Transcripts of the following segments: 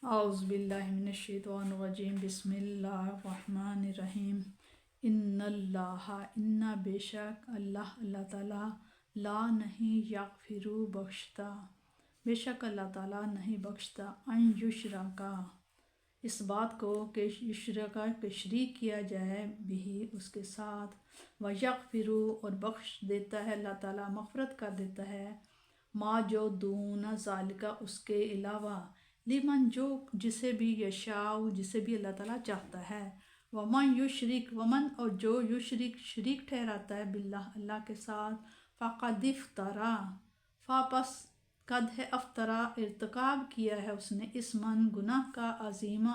اعوذ باللہ من الشیطان الرجیم بسم اللہ الرحمن الرحیم ان بے شک اللہ تعالیٰ لا نہیں یغفرو بخشتا، بے شک اللہ تعالیٰ نہیں بخشتا ان یشرکا، اس بات کو کہ یشرکا کہ شریک کیا جائے بھی اس کے ساتھ، ویغفرو اور بخش دیتا ہے اللہ تعالیٰ، مغفرت کر دیتا ہے، ما جو دون ذالکا اس کے علاوہ، لمن جو جسے بھی یشاء جسے بھی اللہ تعالیٰ چاہتا ہے، ومن یشرک ومن اور جو یشرک شریک ٹھہراتا ہے باللہ اللہ کے ساتھ، فقد افترا پس قد ہے افطرا ارتکاب کیا ہے اس نے اسمن گناہ کا عظیم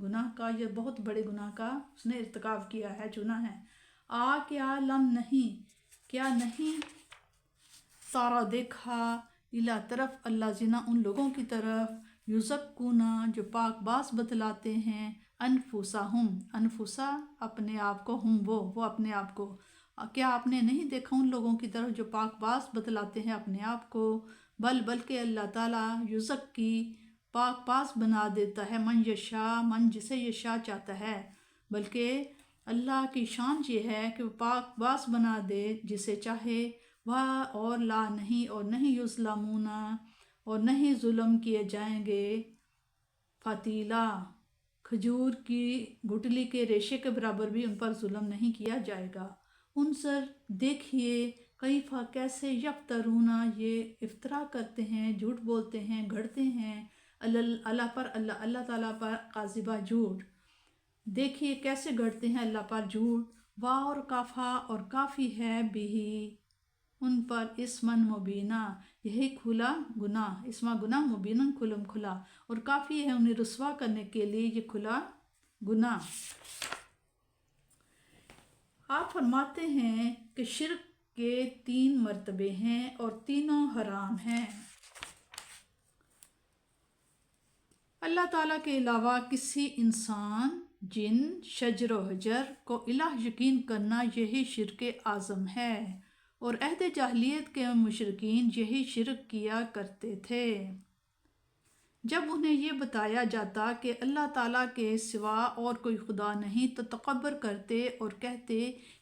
گناہ کا، یہ بہت بڑے گناہ کا اس نے ارتکاب کیا ہے، چنا ہے۔ کیا لم نہیں، کیا نہیں تارا دیکھا، الا طرف اللہ زنا ان لوگوں کی طرف، یزکونا جو پاک باز بتلاتے ہیں، انفسا اپنے آپ کو، وہ اپنے آپ کو، کیا آپ نے نہیں دیکھا ان لوگوں کی طرف جو پاک باز بتلاتے ہیں اپنے آپ کو، بلکہ اللہ تعالیٰ یزکی پاک باز بنا دیتا ہے، من جسے یشاء چاہتا ہے، بلکہ اللہ کی شان یہ ہے کہ وہ پاک باز بنا دے جسے چاہے، اور لا نہیں اور نہیں یظلمون اور نہیں ظلم کیے جائیں گے، فتیلا کھجور کی گٹلی کے ریشے کے برابر بھی ان پر ظلم نہیں کیا جائے گا۔ انظر دیکھیے، کیفا کیسے، یفترون یہ افطرا کرتے ہیں، جھوٹ بولتے ہیں، گھڑتے ہیں، اللہ پر، اللہ تعالیٰ پر کاذبہ جھوٹ، دیکھیے کیسے گھڑتے ہیں اللہ پر جھوٹ، اور کافا اور کافی ہے بھی ان پر اسمن مبینہ یہی کھلا گناہ، اسما گناہ مبینن کھلا، اور کافی ہے انہیں رسوا کرنے کے لیے یہ کھلا گناہ۔ آپ فرماتے ہیں کہ شرک کے 3 مرتبے ہیں اور تینوں حرام ہیں۔ اللہ تعالیٰ کے علاوہ کسی انسان، جن، شجر و حجر کو الہ یقین کرنا یہی شرک اعظم ہے، اور عہد جاہلیت کے مشرکین یہی شرک کیا کرتے تھے۔ جب انہیں یہ بتایا جاتا کہ اللہ تعالیٰ کے سوا اور کوئی خدا نہیں تو تکبر کرتے اور کہتے،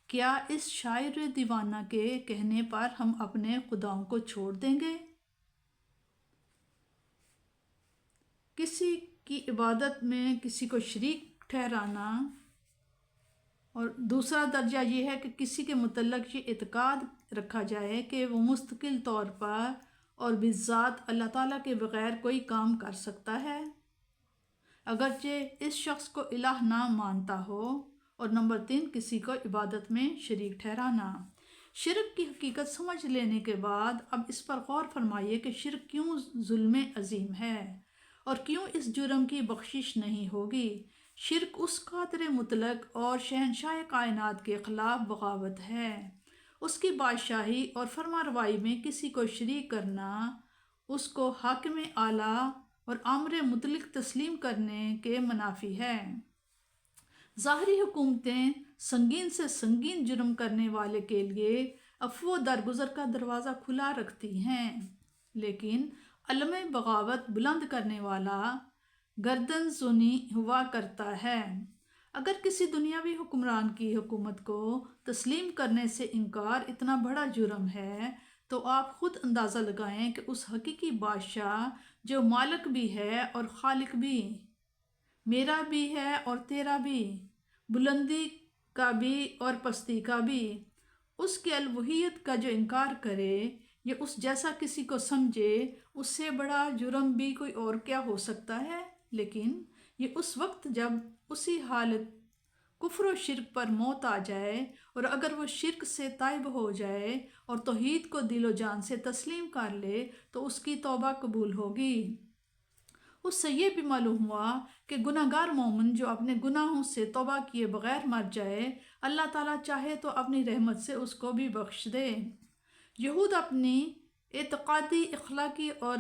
کیا اس شاعر دیوانہ کے کہنے پر ہم اپنے خداؤں کو چھوڑ دیں گے؟ کسی کی عبادت میں کسی کو شریک ٹھہرانا، اور دوسرا درجہ یہ ہے کہ کسی کے متعلق یہ اعتقاد رکھا جائے کہ وہ مستقل طور پر اور بذات اللہ تعالیٰ کے بغیر کوئی کام کر سکتا ہے، اگرچہ اس شخص کو الہ نہ مانتا ہو، اور نمبر 3 کسی کو عبادت میں شریک ٹھہرانا۔ شرک کی حقیقت سمجھ لینے کے بعد اب اس پر غور فرمائیے کہ شرک کیوں ظلم عظیم ہے، اور کیوں اس جرم کی بخشش نہیں ہوگی۔ شرک اس قادر مطلق اور شہنشاہ کائنات کے خلاف بغاوت ہے، اس کی بادشاہی اور فرمانروائی میں کسی کو شریک کرنا، اس کو حاکم اعلیٰ اور امر مطلق تسلیم کرنے کے منافی ہے۔ ظاہری حکومتیں سنگین سے سنگین جرم کرنے والے کے لیے عفو درگزر کا دروازہ کھلا رکھتی ہیں، لیکن علم بغاوت بلند کرنے والا گردن زنی ہوا کرتا ہے۔ اگر کسی دنیاوی حکمران کی حکومت کو تسلیم کرنے سے انکار اتنا بڑا جرم ہے، تو آپ خود اندازہ لگائیں کہ اس حقیقی بادشاہ جو مالک بھی ہے اور خالق بھی، میرا بھی ہے اور تیرا بھی، بلندی کا بھی اور پستی کا بھی، اس کی الوہیت کا جو انکار کرے یا اس جیسا کسی کو سمجھے، اس سے بڑا جرم بھی کوئی اور کیا ہو سکتا ہے؟ لیکن یہ اس وقت جب اسی حالت کفر و شرک پر موت آ جائے، اور اگر وہ شرک سے تائب ہو جائے اور توحید کو دل و جان سے تسلیم کر لے تو اس کی توبہ قبول ہوگی۔ اس سے یہ بھی معلوم ہوا کہ گناہ گار مومن جو اپنے گناہوں سے توبہ کیے بغیر مر جائے، اللہ تعالیٰ چاہے تو اپنی رحمت سے اس کو بھی بخش دے۔ یہود اپنی اعتقادی، اخلاقی اور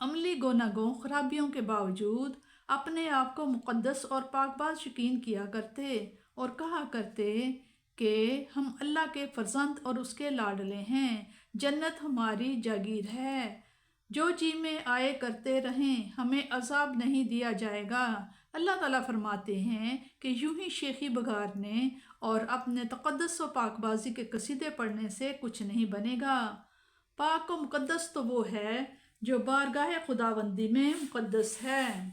عملی گوناگوں خرابیوں کے باوجود اپنے آپ کو مقدس اور پاک باز یقین کیا کرتے، اور کہا کرتے کہ ہم اللہ کے فرزند اور اس کے لاڈلے ہیں، جنت ہماری جاگیر ہے، جو جی میں آئے کرتے رہیں ہمیں عذاب نہیں دیا جائے گا۔ اللہ تعالیٰ فرماتے ہیں کہ یوں ہی شیخی بگارنے اور اپنے تقدس و پاک بازی کے قصیدے پڑھنے سے کچھ نہیں بنے گا۔ پاک و مقدس تو وہ ہے جو بارگاہ خداوندی میں مقدس ہے۔